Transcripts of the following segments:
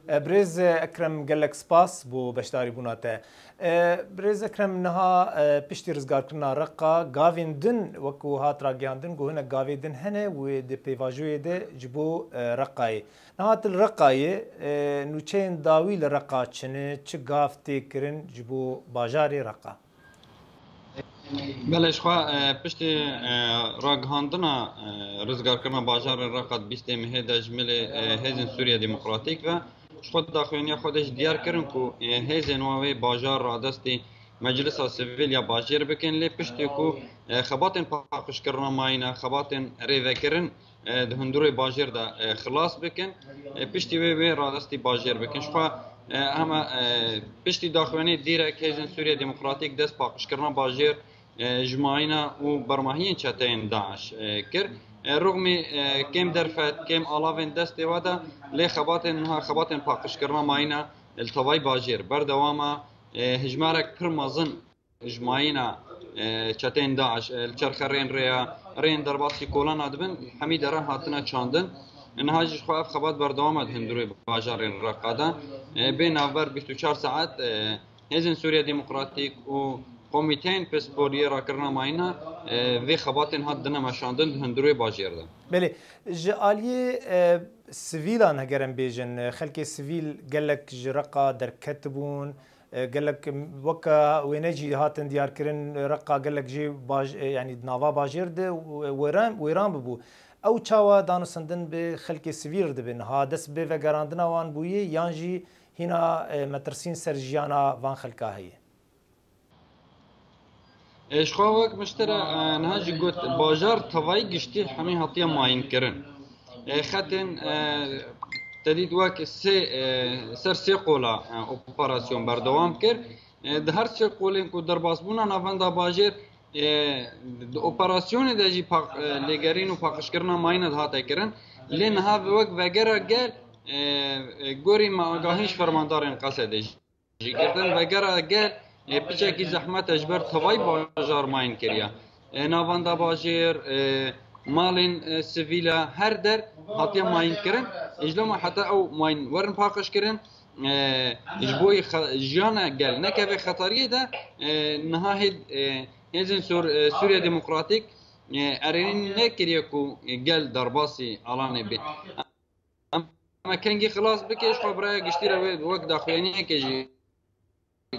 بريز اكرم قال لك سباس بو بشداري بوناته بريز اكرم نها بيشتي رزقار كنا رقا غافين دن وكو هات راجياندن جو هنا غافي دن هنا ودي بيفاجوي دي جبو رقاي نهات الرقاي نوچين داوي لرقا چنه چ غافتي كرن جبو باجاري رقا بلش خوا پشتی راگهاندنا رزگار کردن بازار رقت بیست مهد جمله هزین سوریه دموکراتیک و خود داخلینی خودش دیار کردن که هزین وی بازار را دستی مجلس سیویل یا بازار بکن لی پشتی که خباتن پاکش کردن ماینه خباتن ریوه کردن دهندروی بازار دا خلاص بکن پشتی وی را دستی بازار بکن خوا اما پشتی داخلینی دیره که هزین سوریه دموکراتیک دست پاکش کردن بازار جماعینا و برماهین چتین داعش کر رغم کم درفت کم علاوه دست وادا لی خباتن پاکش کردن ماینا التوای باجر بردواما هجمارک پرمازن جماعینا چتین داعش الچرخ رین درباسی کولان ادبن حمید را هاتنا چاندن انهاج خواف خبات بردواما هندروی باجر رقادا بین اول 24 ساعت هزین سوریه دموکراتیک و کمیتین پسپوری را کردن ماینا و خباتن هات دنا مشاندن هندروی باجر ده. بله جالی سیویلان هگرم بیجن خلک سیویل گلک جرقا در کتبون گلک وکا وینجی هاتن دیار کردن رقا گلک جی باج یعنی نوا باجر ده ویران ببو او چاوا دانسندن به خلک سیویل ده بن ها دست به وگراندن وان بویه یانجی هنا مترسین سرجیانا وان خلکا هیه. اشخاص مشترى نهاج قلت باجار طوائي قشتي حمي هطيا ماين كرن خاتن تديد واك سر قولا اوبراسيون بردوام كر ده هر سي قولين كو درباسبونا نافندا باجر اوبراسيون دجي ليغرين و پاکش کرنا ماين هاتا كرن لين ها وك وگرا گل گوري ما آگاهیش فرماندارن قصدش جي كردن وگرا گل پیچکی زحمت اجبر توای باجار ماین کریا ناواندا باجر مالین سیویلا هر در هاتیا ماین کرن اجلما حتی او ماین ورن پاکش کرن اجبوی جانا گل نکه خطریه ده نهاهد هزین سوریا دموکراتیک ارین نکریه کو گل درباسی آلانه بی اما کنگی خلاص بکش خبره گشتی رو وقت داخلینیه که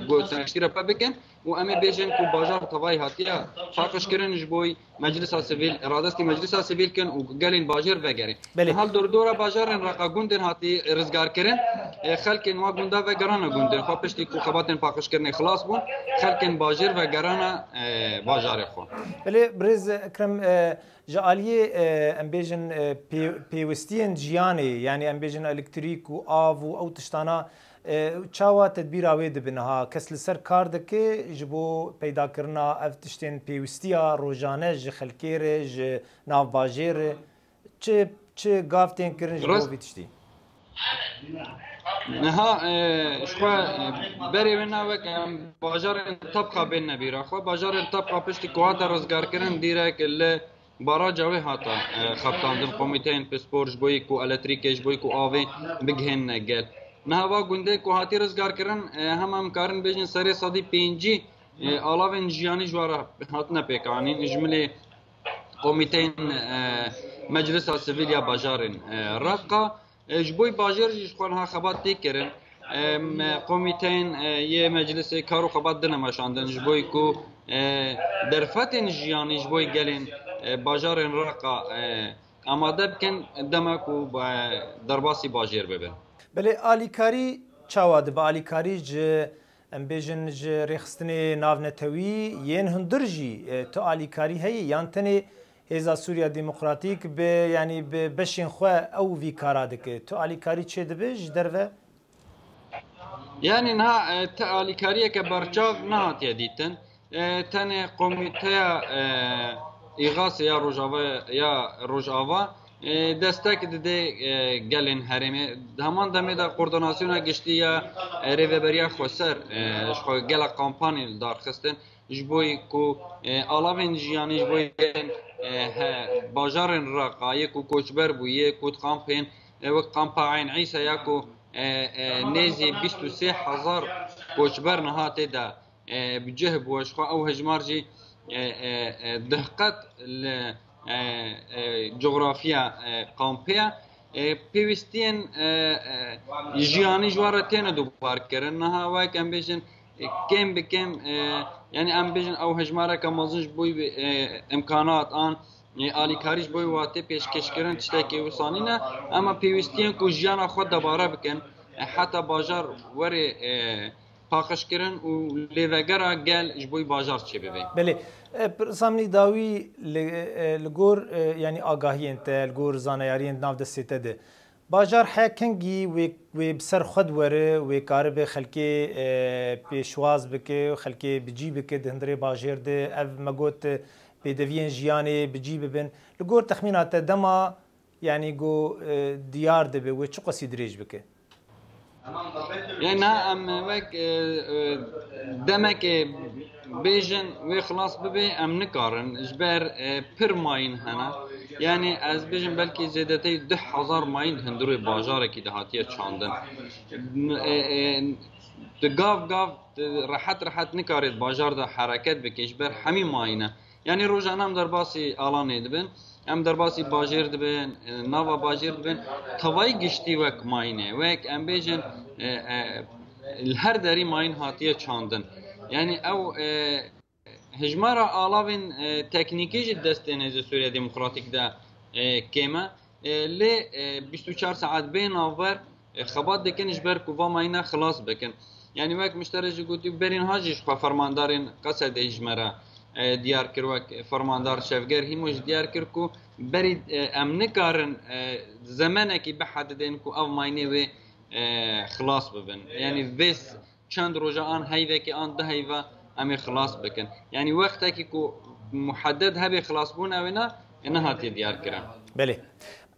قلت اشتري بابكن وامي بيجن كو بازار طواي هاتيا فاقش كرن جبوي مجلس سيفيل ارادستي مجلس سيفيل كن وقالين باجر وغيري هل دور بازار رقا غوندن هاتي رزگار كرن خلكن وا غوندا وغرانا غوندن خو پشتي كو خباتن فاقش كرن خلاص بون خلكن باجر وغرانا بازار خو بله برز اكرم جاليه ام بيجن بيوستين جياني يعني ام بيجن الكتريك و اف او تشتانا چاوا تدبیر آوید بنها کس لسر کار دکه جبو پیدا کرنا اف تشتین پیوستیا روزانه ج خلکیره ج ناو باجیره چه گافتین کرن جبو بیتشتی نها شخوا بری ونا وکم باجار طبقه بین نبیره خو باجار طبقه پشتی کوات روزگار کردن دیره که برا جوی هاتا خبطاندن کمیتین پسپورج بوی کو الکتریکش بوی کو آوی بگهن نگل نهوا گنده کو هاتی رزگار کردن هم کارن بیشتر سری صدی پنجی علاوه جیانی جواره هاتنا پیکانی جمله کمیتین مجلس سیویل یا باجارن رقا جبوی باجر جشخوان ها خبات تکرن کمیتین یه مجلس کارو خبات دنه مشاندن جبوی کو درفتن جیانی جبوی گلین باجارن رقا آماده بکن دمکو درباسی باجر ببین. بله آلیکاری چاواد با آلیکاری ج ام بیژن ج رخصتنی ناونتوی ین هندرجی تو آلیکاری هی یانتنی هزا سوریا دموکراتیک به یعنی به بشین خو او وی کاراده که تو آلیکاری چه دبیج دروه یعنی نه تا آلیکاریه که برچاو نه تیدیتن تن کمیته ایغاس یا روجاوا دستک دده گلین هرمی همان دمی دا کوردیناسیون گشتی یا ریوبریا خسر شخو گل کمپانی دار خستن جبوی کو علاوه جیانی جبوی باجارن رقایق کو کوچبر بویه کو کمپین و کمپاین عیسی یا کو نێزی 23,000 کۆچبەر نەهاتێ دا بجه بوشخوا ئەو هەژمارجی دقت لە جغرافیا قامپەیە پێویستیان ژیانی جوارە تێنە دووبارکردن نەها وایک ئەم بێژن کێم بکەم یعنی ئەم بێژن ئەو هەژمارەکە مەزنش بووی ئیمکانات ئان ئالیکاریش بۆی واتێ پێشکەشکردن تشتێکی وسانینە ئەمە پێویستیان و ژیانە خۆ دەبارە بکەن حتا باژار وەرێ پاخشکردن و لێڤەگەرە گەل ji بۆی باژار چێ ببێ بلێ سامنی داوی li gor yanî agahiyên te li gor zaneyariyên nav destê te de bajar hekengî wê bi ser xwe were wê karibe xelkê pêşwaz bike xelkê bicî bike di hindirê bajêr de ev me got pêdeviyên jiyanê bicî bibin li gor texmîna te dema yanî got diyar dibe wê çi qasî dirêj bike يعني ام وك دمك بيجن وي خلاص ببي ام نكارن جبر بير ماين هنا يعني از بيجن بلكي زيادتي 10,000 ماين هندروي باجار كي دهاتيه چاندن دغاف راحت نكاريت باجار ده حركت بكجبر همي ماينه يعني روزانه ام درباسي الان دبن ام درباسي باجر دبن ناوا باجر دبن توای گشتي وک ماينه وك ام بيجن الهر داري ماين هاتيه چاندن يعني او هجمارا آلاوين تكنيكي جد دستين سوريا ديمقراطيك دا كيما ل 24 ساعت بين آور خبات دكن جبر كوفا ماينا خلاص بكن يعني وك مشترج قلتي برين هاجيش خو فرماندارين قصد هجمارا دیار کروک فرماندار شفگر هیموش دیار کرکو برید امنکارن زمانه کی بحددن کو او ماینه و خلاص ببن یعنی ویس چند روزه آن هیوه که آن ده هیوه امی خلاص بکن یعنی وقتی که کو محدد هبه خلاص بون اونا نهاتی دیار کرن بله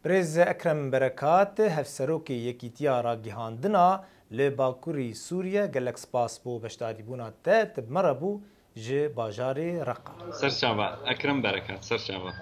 برز اکرم برکات هفسروکی یکیتیا را گیهاندنا لباکوری سوریه گلک سپاس بو بشتاری بونا تب مربو جي باجاري رقة سرشابة أكرم بركات سرشابة